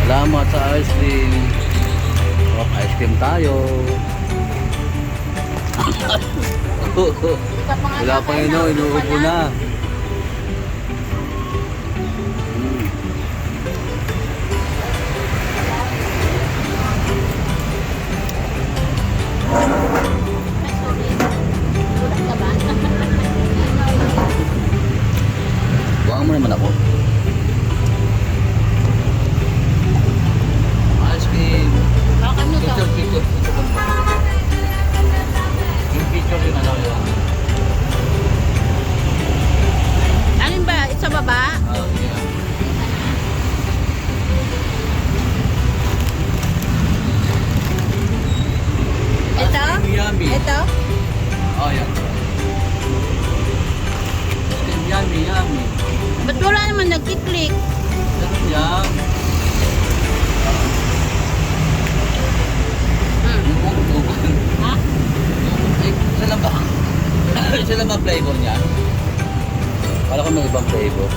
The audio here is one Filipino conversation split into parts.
Salamat sa ice cream. Oh, ice cream tayo. Wala pa yun, no? Inuubo na. Buwan mo naman ako. Ice cream. Picture. Yung picture yung ano yun. Alin ba? Sa baba? Yeah. Ito? Yummy. Ito? Oh, yan. Yummy. Ba't wala naman nagkiklik? Yan. Ha? Isa lang ba? Isa lang ba flavor niya? Wala ko may ibang flavor.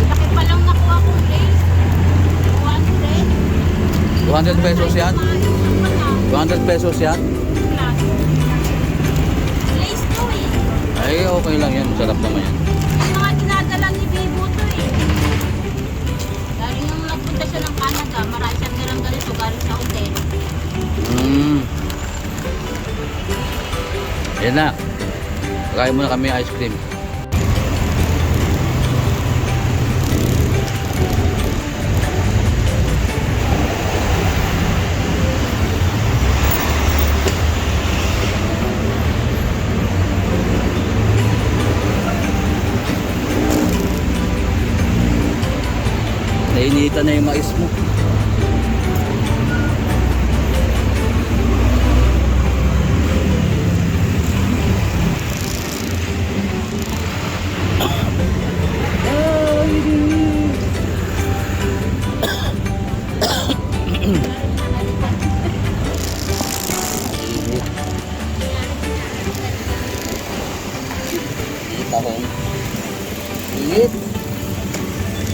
Laki pa lang nakuha kong place. 200 pesos yan? 200 pesos yan? Place to eh. Ay, okay lang yan. Sarap naman yan. Yung mga dinadala ni Bibo to eh. Galing nung nagpunta siya ng Canada, marami siyang nilang ganito galing sa hotel. Yan na. Kakain muna kami ice cream. Nainitan na yung mais mo. Tahong init.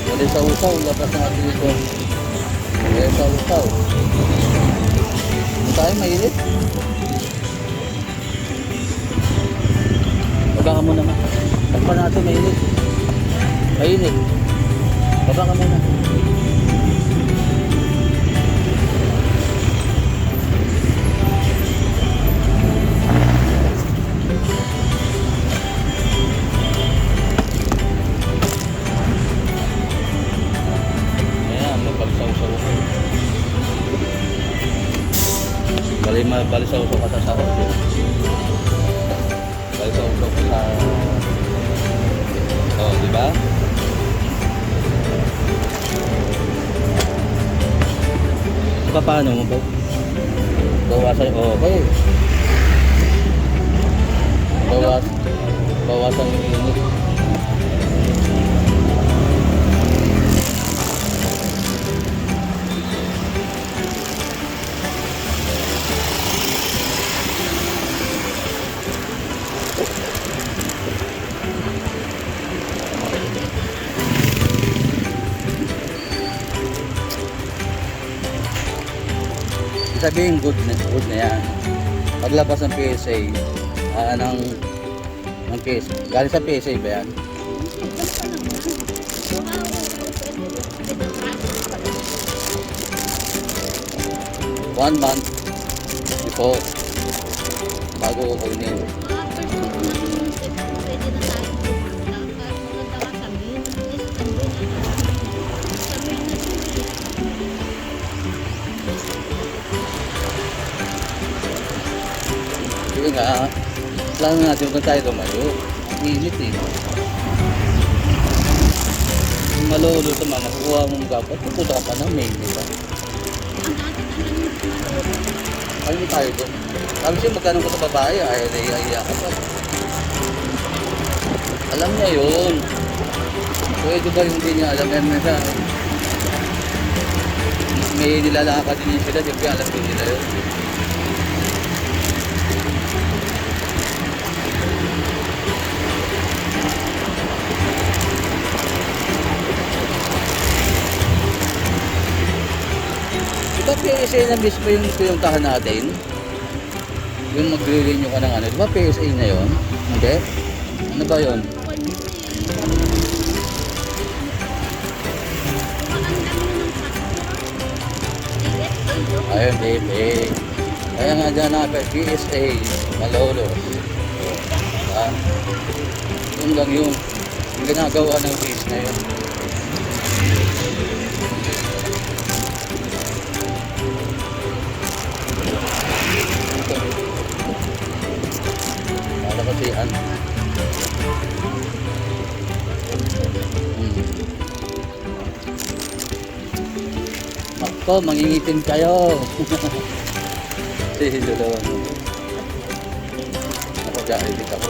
Wala sa usaw, labas ng ating ito. Wala sa usaw. Ano tayo, mainit? Baba ka muna nga. Takpan natin, mainit. Mainit. Baba ka muna. Balisaw-saw ka sa sahod. Balisaw-saw ka sa... Oh, di ba? Paano mo ba? Bawasan, okay. Bawasan yung init. Sabihin good na yan. Paglabas ng PSA, ng PSA, galing sa PSA ba yan? One month ito bago ko kunin. Sige nga, plano natin kung tayo lumayo. Init eh. Kung maluluto man, makukuha mong gapat, pupunta ka pa ng mail, di ba? Ay, hindi tayo doon. Sabi siya, magkano ko sa babae, ayaw na iya ka pa. Alam niya yun. Pwede ba hindi niya alam yan na siya? May nilalakad din sila, di ba alam din nila yun. PSA na mismo yung pinuntahan natin. Yung magre-renew ka ng ano. Di ba PSA na yun? Hindi? Ano ba yun? Ako hindi Ayun, PSA. Kaya nga dyan na PSA. Malolo. Yun lang yung ginagawa ng case na yun. Para kasi Ako, mangingitim kayo. Si Lolo. Ako, diabetic ako.